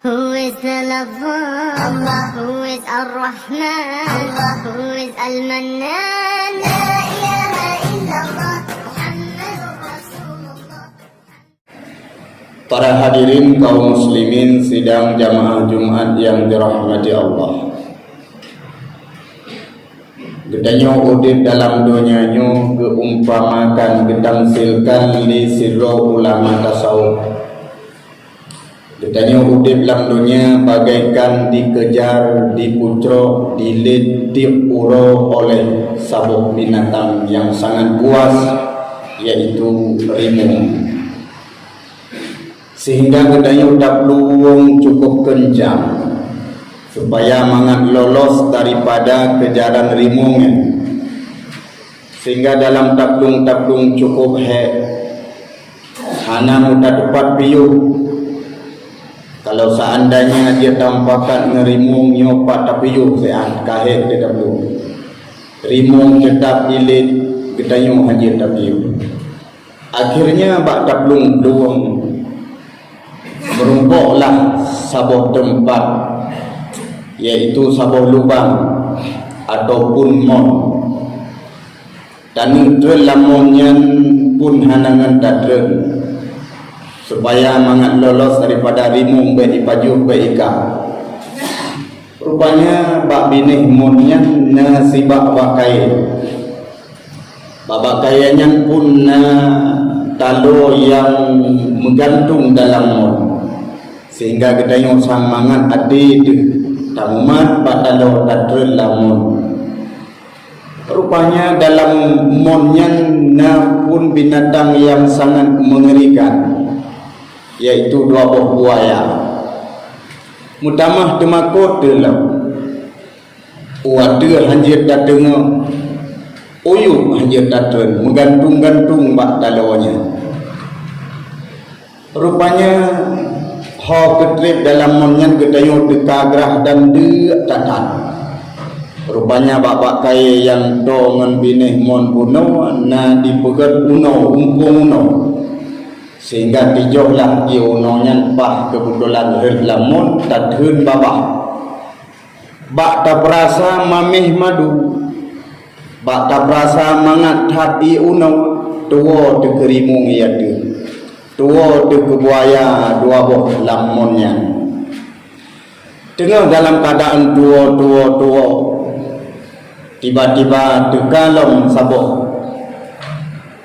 Who is the lover? Allah. Who is Ar-Rahman? Allah. Who is Al-Mannan? La ilaha illallah Muhammadur Rasulullah. Para hadirin kaum muslimin sidang jamaah Jumat yang dirahmati Allah. Gedanyo udip dalam dunianyo keumpamakan getangsilkan li sirro ulama tasawuf. Gedanyo udip dalam dunia bagaikan dikejar, dipucuk, dilit, diuro oleh sabuk binatang yang sangat buas, yaitu rimung. Sehingga gedanyo tak peluang cukup kencang supaya mangat lolos daripada kejaran rimungnya. Sehingga dalam taplung-taplung cukup hana mudah dapat piyuh. Kalau seandainya dia tampakan ngerimung nyopat tapiyuh sean kahet dia taplung. Rimung tetap ilit gedanyo hajir tapiyuh. Akhirnya bak taplung peluang merumpuklah sabuh tempat, yaitu sabuh lubang ataupun mon. Dan itu lamonnya pun hanangan dadren supaya mangat lolos daripada rimung baik pajuh baik ika. Rupanya bak binih monnya na sibak bakai. Babakaiannya pun na talo yang menggantung dalam mon. Sehingga gedayo sang mangat adi tamumat batalo dadren lamun. Rupanya dalam monnya pun binatang yang sangat mengerikan, yaitu dua buah buaya. Mutamah temakut dalam wadah hanjir dateng uyuh hanjir dateng menggantung-gantung bak talonya. Rupanya ho ketrip dalam monyan gedayo dekagrah dan tatat. Rupanya bapak kaya yang dongan binih mon puno na dipegat uno umpung uno, sehingga dijohlah di unonya pah kebetulan lamun tadhun babah. Bak tak perasa mamih madu, bak tak perasa mangat hati uno tuwo dekerimung ia de. Tuwo de kebuaya dua boh lamonnya. Tengah dalam keadaan tuwo. Tiba-tiba dekalom sabuh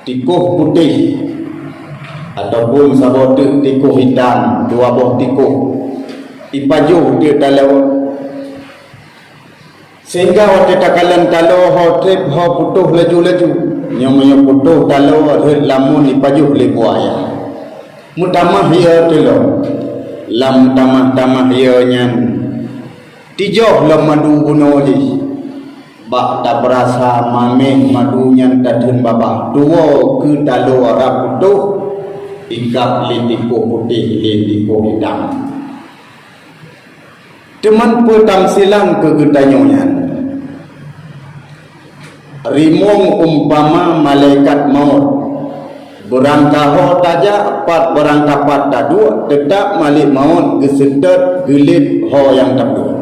tikuh putih ataupun sabuh tikuh hitam, dua boh tikuh ipajuh dia talau. Sehingga waktu takalan talau ho trip ho putuh laju-laju. Nyonya putuh talau lamun ipajuh le buaya. Mutamah ia telo lam tamah-tamah ianya tijoh lam madu gunoli bak tak berasa mameh madunya dadun babah duo ke talo arab putuh ikap litiko putih litiko hitam. Teman petang silang ke gedanyonya rimung umpama malaikat maut. Berangkaho taja empat berangkapat tadu tetap malik maut gesedet gelit ho yang tadu.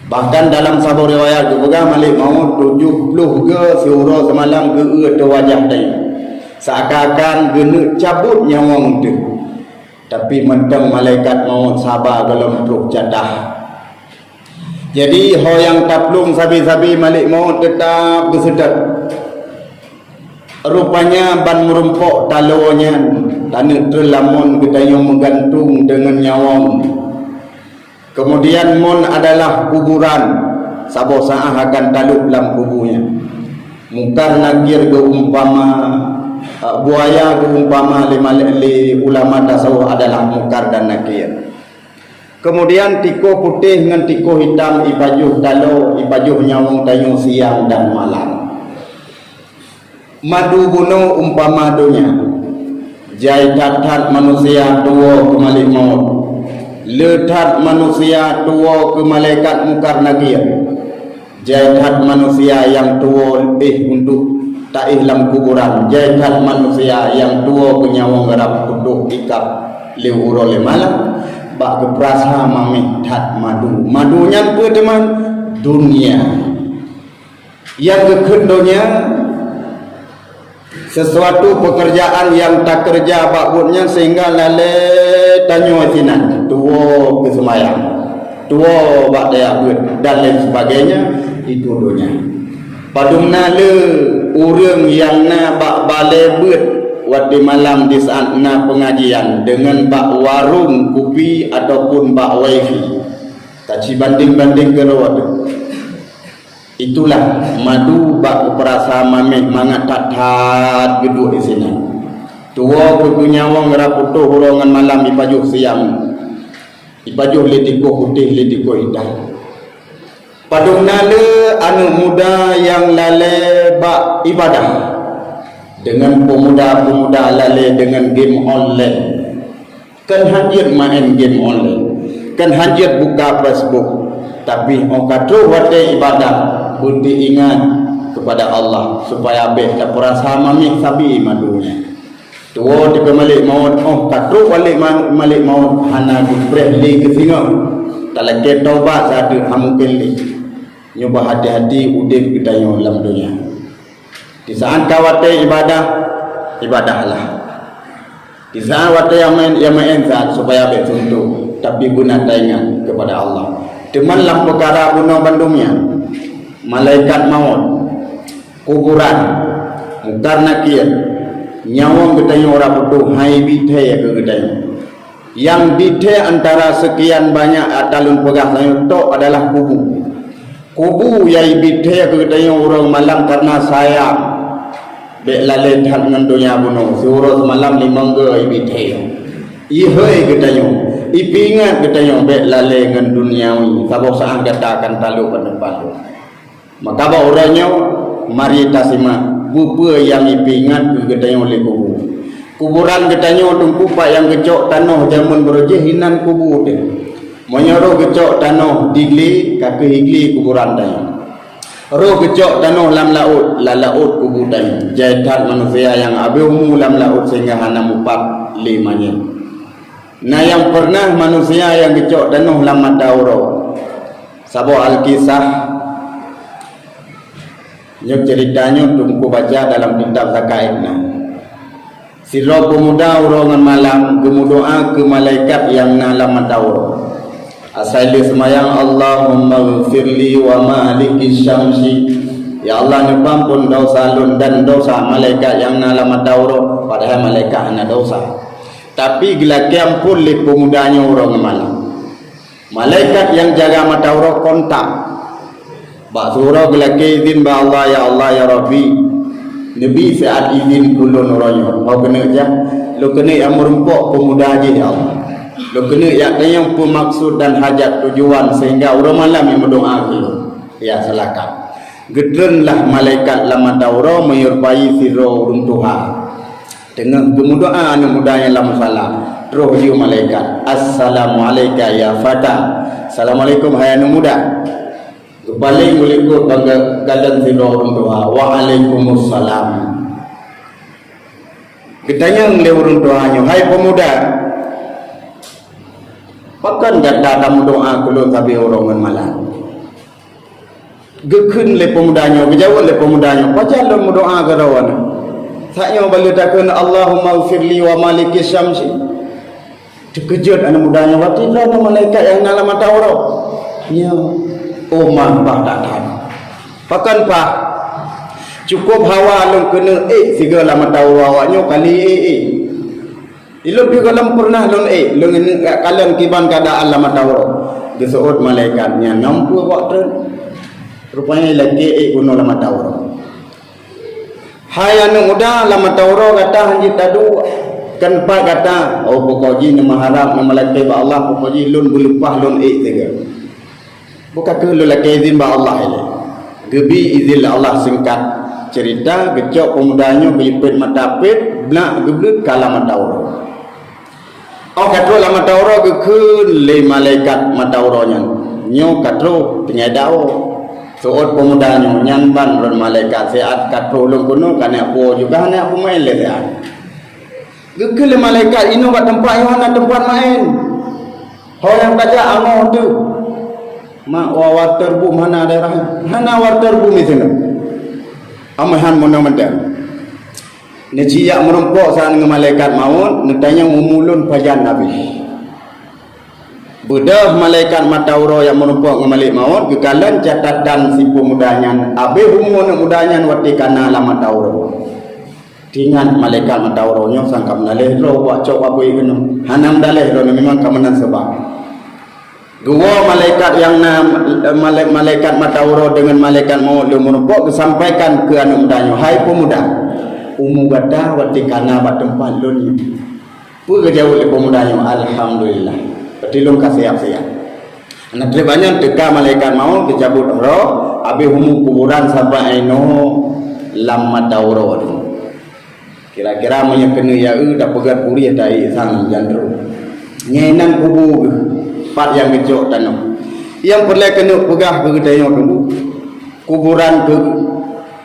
Bahkan dalam sabu riwayat juga malik maut 70 ke siuro semalam ke wajah tadi. Seakan-akan genuk cabut nyawang tu. Tapi mentang malaikat maut sabar dalam truk jadah. Jadi ho yang taplung sabi-sabi malik maut tetap gesedet. Rupanya ban merumpuk talonya tanah terlamun gedayo menggantung dengan nyawang. Kemudian mon adalah kuburan, saboh saah akan taluk dalam kuburnya. Mungkar nakir ke umpama buaya ke umpama li ulama tasawuf adalah mungkar dan nakir. Kemudian tiko putih dengan tiko hitam ipajuh talo, ipajuh nyawang tayo siang dan malam. Madu bunuh umpama dunia jai tathat manusia tuwo ke malik maut, letat manusia tuwo ke malaikat mungkar nakir, jai tat manusia yang tuwo untuk taih lam kuburan, jai tat manusia yang tuwo ke nyawang garap tuduh ikap liwuro le malam. bak ke perasa mamih tat madu. Madunya apa teman? Dunia. Yang keduanya sesuatu pekerjaan yang tak kerja bakutnya sehingga lale tanyo sinan tuo ke semayang, tuo bak daya buat dan lain sebagainya. Itu dunia. Padumna le urang yang na bak bale buat waktu malam di saat na pengajian dengan bak warung kopi ataupun bak wifi. Kaci banding-banding ke rawat. Itulah madu bak perasa mameh mangat tat geduk di sini. Tua punya wong raputuh hurongan malam ipajuh siang. Ipajuh litiko putih litiko hitam. Padung nale anu muda yang lale bak ibadah dengan pemuda-pemuda lale dengan game online. Kan hajat main game online. Kan hajat buka Facebook. Tapi orang kata wate ibadah budi ingat kepada Allah supaya abih tak perasa mamih sabi madunya. Tua di malik maut kata malik maut hana gubreh li ke singa. Tak lagi taubat satu hamu keli. Nyoba hati-hati udip kita yang dalam dunia. Di saat kawate ibadah, ibadahlah. Di saat wate yang main saat supaya abih suntuk, tapi guna taingan kepada Allah. Temanlah perkara guna bandungnya. Malaikat maut, kuburan, mukar nakir, nyawang getanya orang putuh, hai bithe ke getanya. Yang bithe antara sekian banyak atalun pegah sayur tok adalah kubu. Kubu yang bithe ke getanya orang malam karena sayang. Bek lalai tak dengan dunia bunuh, seurus malam limang ke bithe. Ihoi getanya, ipingat getanya bek lalai dengan duniawi. Sabok saang katakan talu pada palu. Maka bahawa orangnya mari tasima bupa yang ipingat ketanya oleh kubur. Kuburan ketanya tungkupak yang kecok tanah zaman berjehinan kubur dia. Menyuruh kecok tanah digli kaki higli kuburan dia. Roh kecok tanah lam laut, la laut kubur dia. Jaitan manusia yang abiumu lam laut sehingga hana mupak limanya. Nah yang pernah manusia yang kecok tanah lam mata uro. Sabo Al-Kisah yang ceritanya tungku baca dalam kitab Zakaitna. Sirah pemuda urongan malam kemudoa ke malaikat yang nalam matawur. Asali semayang Allahumma ghfirli wa maliki syamsi. Ya Allah nepampun dosa lun dan dosa malaikat yang nalam matawur. Padahal malaikat hanya dosa. Tapi gila kiampun li pemudanya urongan malam. Malaikat yang jaga matawur kontak. Bak surah gelaki izin ba Allah ya Rabbi. Nabi saat izin kulun royo. Kau kena je. Lo kena yang merumpuk pemuda je ya Allah. Lo kena yang pemaksud dan hajat tujuan sehingga orang malam yang berdoa ke. Ya silakan. Gedrenlah malaikat lama daura menyerupai siro urung Tuhan. Dengan kemudahan anu mudahnya lama salah. Terus dia malaikat. Assalamualaikum ya fata. Assalamualaikum hai anu muda. Balik mulikut bangga galan siro urung doa. Waalaikumsalam. Kitanya ngele urung doanya. Hai pemuda, pakan gata kamu doa kulun tapi orang malam. Gekun le pemudanya, kejauhan le pemudanya. Pacar lo doa kerawan. Saya balik takkan Allahumma ufirli wa maliki syamsi. Terkejut anak mudanya. Watilah malaikat yang dalam mata orang. Ya. Umar bah tak tahan. Pakan pak cukup hawa long kena segala mata awaknya kali ilmu juga lam pernah long long kalian kiban keadaan lama tahu disebut malaikatnya nampu waktu rupanya lagi kuno lama tahu hai anu muda lama tahu kata hanji tadu kan pak kata oh pokoji nama harap nama malaikat ba Allah pokoji lun belupah lun tiga. Bukan ke lu lagi izin ba Allah ini. Gebi izin Allah singkat cerita kecok pemudanya beripit matapit nak geblut kala matawro. Oh katro la matawro ke le malaikat matawronya. Nyo katro penyadao. Soot pemudanya nyanban ron malaikat seat katro lung kuno kana po juga hanya aku main le seat. Ke le malaikat ino ba tempat yo hana tempat main. Yang kata Allah tu mak water bu mana daerah hana water bu misalnya amahan mana-mana ni ciak merompok sang malaikat maut netanya umulun pajan nabi bedah malaikat matauro yang merompok ngamalik maut kekalan catatan si pemudanyan abe humun mudanyan wati kana la matauro tingan malaikat matauronyo sangka menalih ro wa cok abu ikenu hanam dalih ro memang kamenan sebab dua malaikat yang malaikat matauro dengan malaikat maut dia merompok kesampaikan ke anu mudanyo hai pemuda umu gata wati kana bat tempat lun pu kejauh le pemudanyo alhamdulillah betilung kasiap-siap anak banyak teka malaikat maut dicabut roh abi humu kuburan sampai aino lam matauro kira-kira menyekena ya dak pegat puri dai sang jandro ngenan kubur part yang kecok tanah yang perlu kena pegah ke gedanya dulu kuburan ke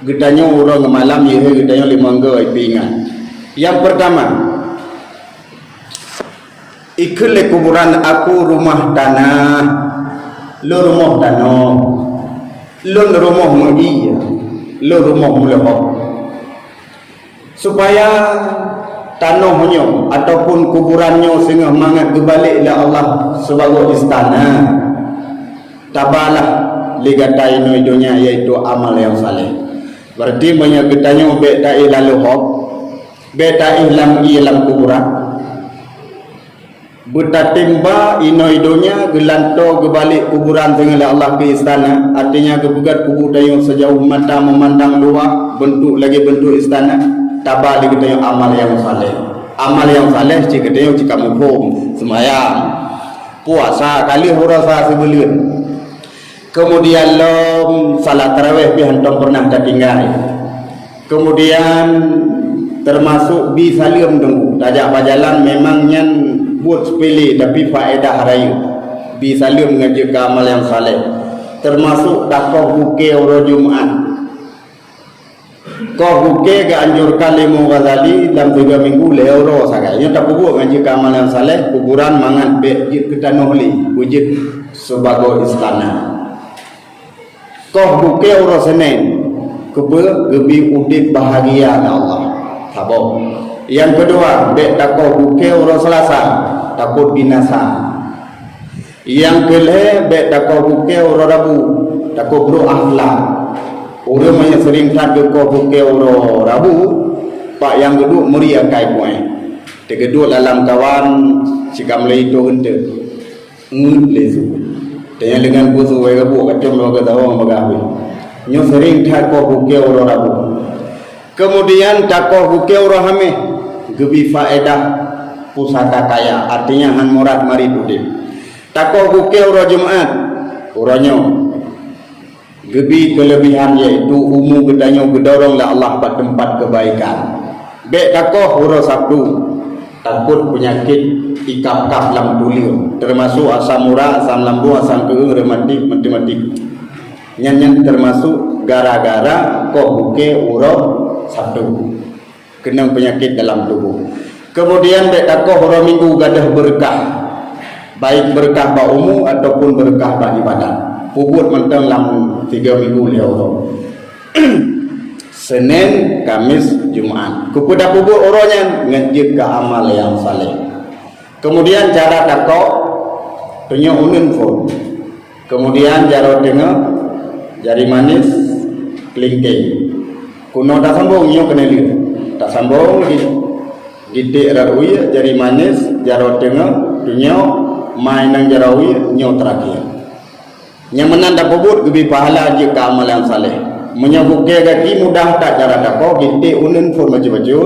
gedanya orang malam ya gedanya 5 gay pingan yang pertama ikhle kuburan aku rumah tanah lo rumah tanah lo rumah mulia lo rumah mulia supaya tanahnya ataupun kuburannya sehingga mangat kembali ila Allah sebagai istana tabalah ligatai no dunia iaitu amal yang saleh berarti banyak kitanya be dai lalu hok be dai lam ilam kuburan butatimba ino idonya gelanto kembali kuburan sehingga Allah ke istana artinya kebugat kubur dayo sejauh mata memandang luar bentuk lagi bentuk istana tabah di kita yang amal yang saleh jika dia jika muhum semayang puasa kali hurasa sebelum kemudian salat tarawih bihantam pernah tertinggal kemudian termasuk bi salim tunggu tajak pajalan memangnya buat sepele tapi faedah harayu bi salim ngaji ke amal yang saleh termasuk dakwah buke orang Jumat kau buke ke anjurkan Imam Ghazali dalam 3 minggu leoro sagai nya tak buat ngaji amal yang saleh kuburan mangan bejit ke tanah li wujud sebagai istana kau buke oro Senin kebe gebi udip bahagia na Allah sabo yang kedua be tak kau buke oro Selasa takut binasa yang kelih be tak kau buke oro Rabu takut bro akhlak orang yang sering tak kau buke oro Rabu pak yang kedua muria kai poin kedua dalam kawan sikam le itu hente ngut lezu tanya dengan busu we gabu kacom lo kata orang bagawi nyo sering tak kau buke oro Rabu kemudian tak kau buke oro hame gebi faedah pusaka kaya artinya han murad mari dudip tak kau buke oro Jumat oronyo gebi kelebihan yaitu umum gedanya gedoronglah Allah pada tempat kebaikan be takoh huro Sabtu takut penyakit ikap-kap lam tuliu termasuk asam murah asam lambu asam keung rematik matematik nyanyan termasuk gara-gara kok buke huro Sabtu kena penyakit dalam tubuh kemudian be takoh huro Minggu gadah berkah baik berkah ba umum ataupun berkah ba ibadah puput mentang lam 3 minggu lewat Senin, Kamis, Jumat kupudah puput orangnya ngejit ke amal yang saleh kemudian cara takok tunjuk unun phone kemudian jaro tengah jari manis kelingking kuno tak sambung nyo kena lihat tak sambung gidik rarui jari manis jaro tengah tunjuk main nang jarawi nyo terakhir yang menanda pebut gebi pahala jika amal yang saleh menyebutnya gaki mudah tak cara takau gitik unun pun baju-baju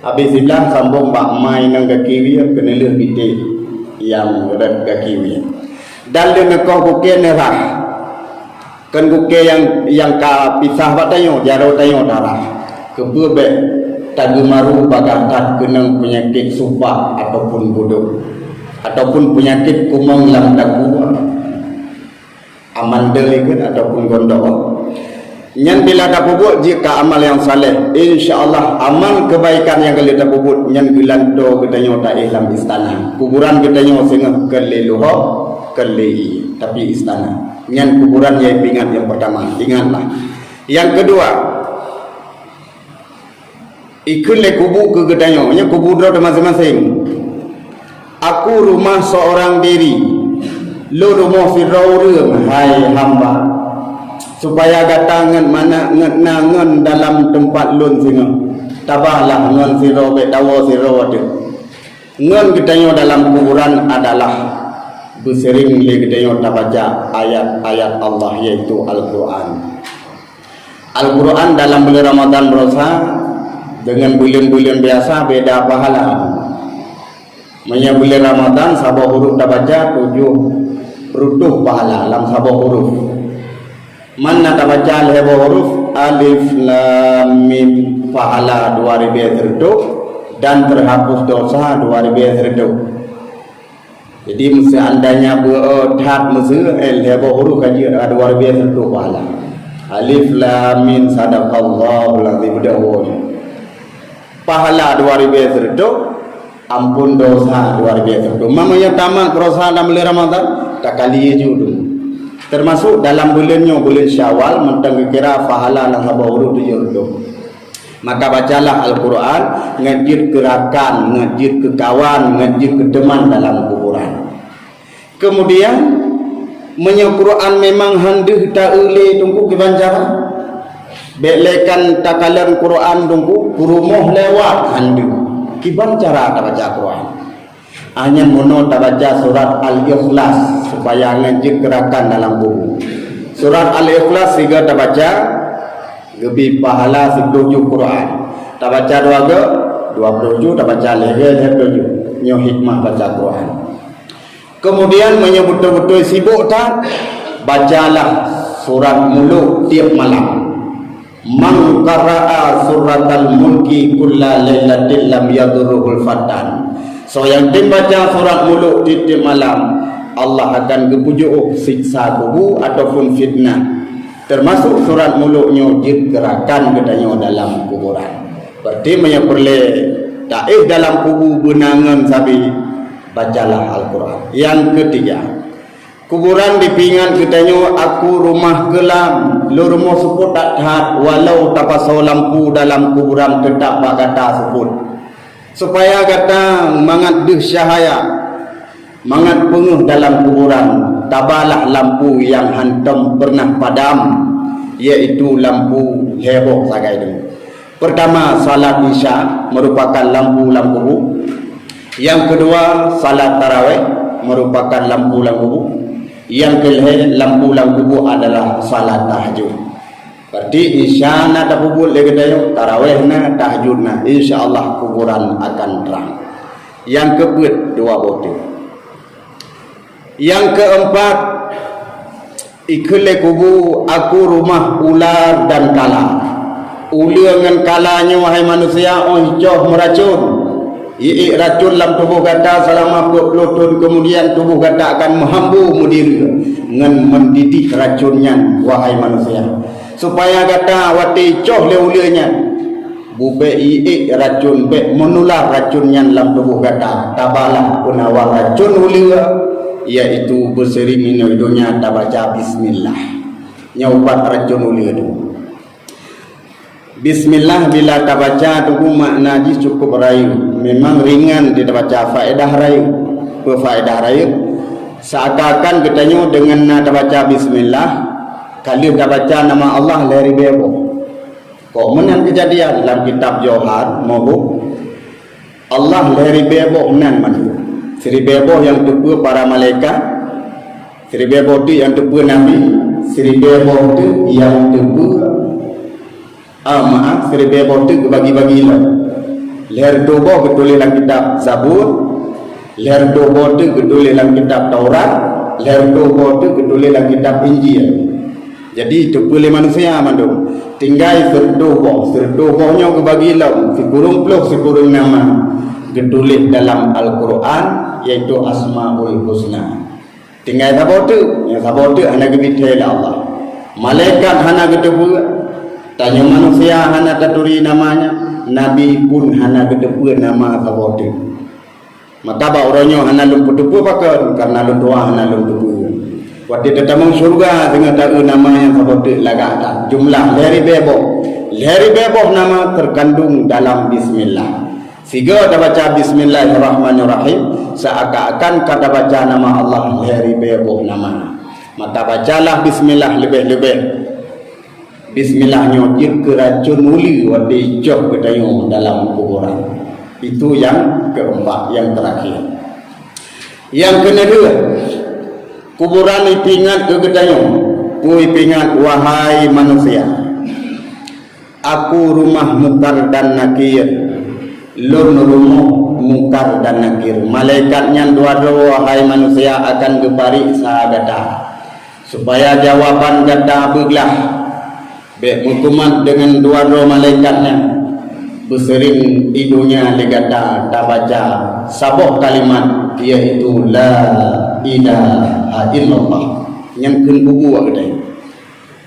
habis bilang sambung bak main nang gaki dia kena leh gitik yang red gaki dia dan dengan kau buke nerah kan buke yang ka pisah batayo jaro tayo darah kebebek tagumaru bagakat kenang penyakit sumpah ataupun bodoh ataupun penyakit kumang lam daku amandel ikut ataupun gondok Nyan bila tak puput jika amal yang saleh, insya-Allah amal kebaikan yang kita tak puput nyan gelanto kita nyota dalam istana. Kuburan kita nyota sengah keliluho keli tapi istana. Nyan kuburan yang ingat yang pertama, ingatlah. Yang kedua, ikut le kubu ke gedanyo, nya kubur dah masing-masing. Aku rumah seorang diri, lu rumah Firaun, hai hamba. Supaya gatangan mana ngenangan dalam tempat lun singa tabahlah ngen siro be dawo siro ade ngen gedanyo dalam kuburan adalah bersering le gedanyo baca ayat-ayat Allah yaitu Al-Quran. Al-Quran dalam bulan Ramadan berosa dengan bulan-bulan biasa beda pahala. Manya bulan Ramadan sabah huruf baca 7 rutuh pahala dalam sabah huruf. Mana tak baca lebo huruf alif lam mim pahala 2000 dan terhapus dosa 2000. Jadi mesti andanya berdat mesti lebo huruf kaji 2000 pahala. Alif lam mim sadaqallahul azim dawuh. Pahala 2000 ampun dosa 2000. Mamanya tamat puasa dalam bulan Ramadan tak kali judul. Termasuk dalam bulannya bulan Syawal mentang kira pahala nang sabau 7 maka bacalah Al-Quran, ngajit gerakan, ngajit ke kawan, ngajit ke teman dalam kuburan. Kemudian menyo Quran memang handeuh ta eule tunggu kebanjaran belekan takalan Quran tunggu kurumuh lewat handeuh kiban cara ta baca Quran. Hanya mono baca surat Al-Ikhlas supaya ngajik gerakan dalam buku. Surat Al-Ikhlas juga baca lebih pahala 10 Quran. Baca 20 baca lege nyo hikmah baca Quran. Kemudian menyebut betul sibuk tak bacalah surat muluk tiap malam. Man qara'a suratal mulki kulla lailatin lam yadurruhul fatan. So yang membaca surat muluk di malam Allah akan kepujuk siksa kubur ataupun fitnah. Termasuk surat muluknya gerakan kedanyo dalam kuburan. Berarti perle taif dalam kubur benangan sabi bacalah Al-Quran. Yang ketiga, kuburan dipingan kedanyo aku rumah kelam, lu rumah seput tak tahat walau tapasau lampu dalam kuburan tetap kata seput. Supaya kata mangat deh syahaya mangat penguh dalam kuburan tabalah lampu yang hantam pernah padam iaitu lampu heboh sagai itu. Pertama salat isya merupakan lampu-lampu. Yang kedua salat tarawih merupakan lampu-lampu. Yang ketiga lampu-lampu adalah salat tahajud. Berarti isya na tapubul lagi dayo, tarawih na, tahajud na, insya-Allah kuburan akan terang. Yang kedua bote. Yang keempat, ikhle kubu aku rumah ular dan kala. Ular dengan kalanya wahai manusia, oh joh meracun. Racun dalam tubuh kata selama 20 tahun kemudian tubuh kata akan menghambu mudiri dengan mendidik racunnya wahai manusia. Supaya kata wati coh le ulianya bupe racun be menular racunnya dalam tubuh kata tabalah penawa racun ulia iaitu bersering minumnya tabaca bismillah nyaubat racun ulia itu. Bismillah bila tabaca tubuh makna ji cukup rayu memang ringan dia baca faedah rayu berfaedah rayu seakan-akan katanya dengan tabaca bismillah kali dah baca nama Allah dari bebo. Kok menang kejadian dalam kitab Johar mahu Allah dari bebo menang mana? Siri bebo yang tepu para malaikat, siri bebo tu yang tepu Nabi, siri bebo tu yang tepu siri bebo tu bagi-bagi lah. Leher dobo ketulis dalam kitab Zabur, leher dobo tu ketulis dalam kitab Taurat, leher dobo tu ketulis dalam kitab Injil. Jadi itu boleh manusia mandung. Tinggal serdobohnya kebagi lau. Sekurung peluk, sekurung nama. Ketulis dalam Al-Quran yaitu Asma'ul Husna. Tinggal sabar tu. Yang sabar tu hanya kebitailah Allah. Malaikat hanya ketemu Tanya manusia hana taturi namanya, Nabi pun hana kedepu nama kabote. Maka ba orangnya hana lum kedepu pakai karena lum doa hana lum kedepu. Waktu tetamang surga dengan tahu nama yang kabote lagak tak. Jumlah lehari beboh nama terkandung dalam Bismillah. Siga ada baca Bismillahirrahmanirrahim, seakan-akan kata baca nama Allah lehari beboh nama. Maka bacalah Bismillah lebih-lebih. Bismillahnya ke racun muli wadi jauh kedayu dalam kuburan. Itu yang keempat, yang terakhir. Yang kedua, kuburan ipingat ke kedayu. Ku ipingat wahai manusia, aku rumah mungkar dan nakir. Lun rumah mungkar dan nakir. Malaikatnya dua-dua wahai manusia akan gebari sahabat. Supaya jawaban kata beglah. Hukuman dengan dua-dua malaikatnya bersering hidungnya legata tak baca sabah kalimat iaitu la ilaha illallah yang kubu agak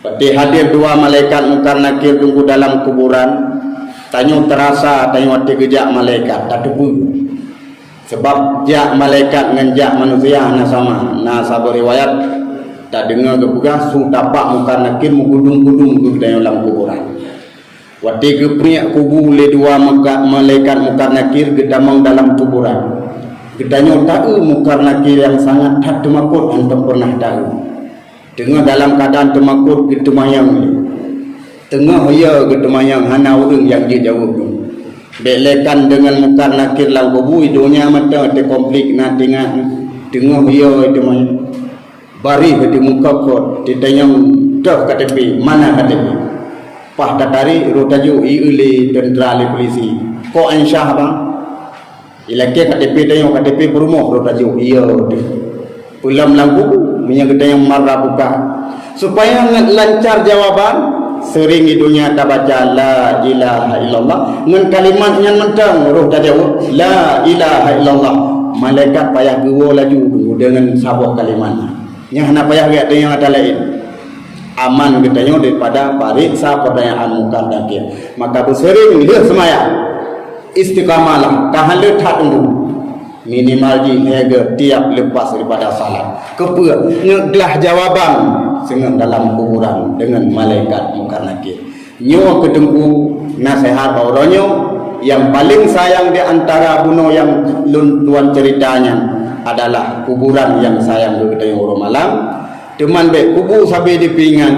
pati hadir dua malaikat mungkar nakir tunggu dalam kuburan tanya terasa tanya waktu gejak malaikat tak tepu sebab jak malaikat dengan jak manusia na sama na sabar riwayat tak dengar kebuka su tapak mungkar nakir mengudung-udung ke dalam kuburan. Waktu kepriak kubu le dua malaikat mungkar nakir gedamang dalam kuburan. Gedanya tahu mungkar nakir yang sangat tak temakut antum pernah tahu. Dengar dalam keadaan temakut getemayang ni. Tengah ya getemayang hana urang yang dia jauh tu. Belekan dengan mungkar nakir dalam kubu hidungnya mata te konflik nak tengah ya getemayang. Bari di muka kot ditanya dah KTP mana KTP pah tatari rotaju iuli tentera polisi ko ansyah bang ilake KTP tanya KTP perumah rotaju iya pulang lampu menyang yang marah buka supaya lancar jawaban sering hidungnya tak baca la ilaha illallah dengan kalimatnya mentang rotaju la ilaha illallah malaikat payah gewa laju dengan sabah kalimatnya yang hendak payah lihat yang ada lain aman katanya daripada pariksa pertanyaan mungkar nakir. Maka bersering dia semaya istiqamalah kahalet tak tunggu minimal jihaga tiap lepas daripada salat kepua ngeglah jawaban dengan dalam kuburan dengan malaikat mungkar nakir nyo ketengku nasihat orangnya yang paling sayang di antara bunuh yang tuan ceritanya adalah kuburan yang sayang kepada orang malam. Teman baik kubur sampai dipingat,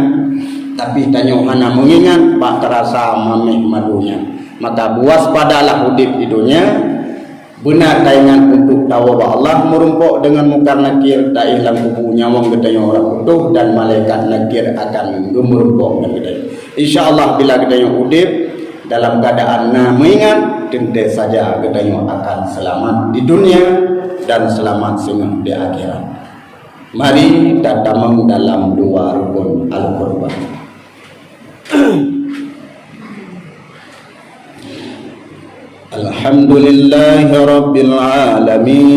tapi tanya hana mengingat pak terasa mameh madunya. Maka buas padalah udip hidupnya. Benar taingan untuk tahu bahawa Allah merumpuk dengan mungkar nakir tak hilang kubur nyawang ketanya orang utuh dan malaikat nakir akan gemerumpuk dan ketanya. InsyaAllah bila ketanya udip dalam keadaan mengingat tentu saja ketanya akan selamat di dunia dan selamat semua di akhirat. Mari tatamang dalam dua rukun Al-Quran. Alhamdulillahi Rabbil Alamin.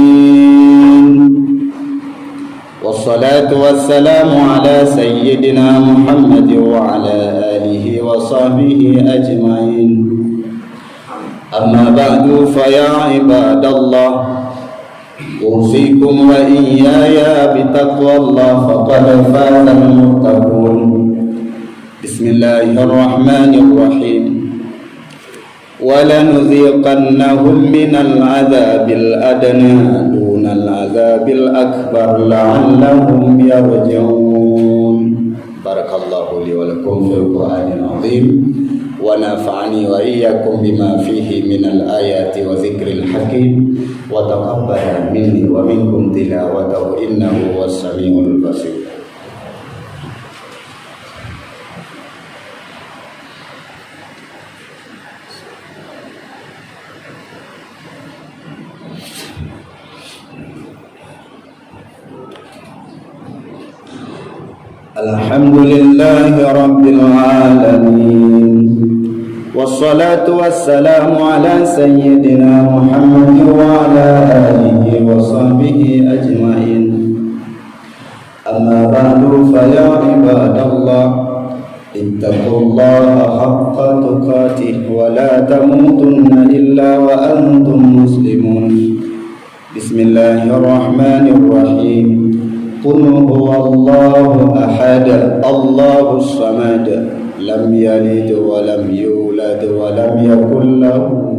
Wassalatu wassalamu ala Sayyidina Muhammad wa ala alihi wa sahbihi ajma'in. Amma ba'du fa ya ibadallah أوصيكم وإياي بتقوى الله فقد فاز المتقون. بسم الله الرحمن الرحيم. ولنذيقنهم من العذاب الأدنى دون العذاب الأكبر لعلهم يرجعون. بارك الله لي ولكم في القرآن العظيم ونفعني وإياكم بما فيه من الآيات وذكر الحكيم وتقبل مني ومنكم تلاوته إنه هو السميع البصير. Alhamdulillahi Rabbil Alamin. Wassalatu wassalamu ala Sayyidina Muhammad wa ala alihi wa sahbihi ajma'in. Amma ba'du fa ya ibadallah اتقوا الله حق تقاته ولا تموتن إلا وأنتم مسلمون بسم الله الرحمن الرحيم قل هو الله أحد الله الصمد لم يلد ولم يولد ولم يكن له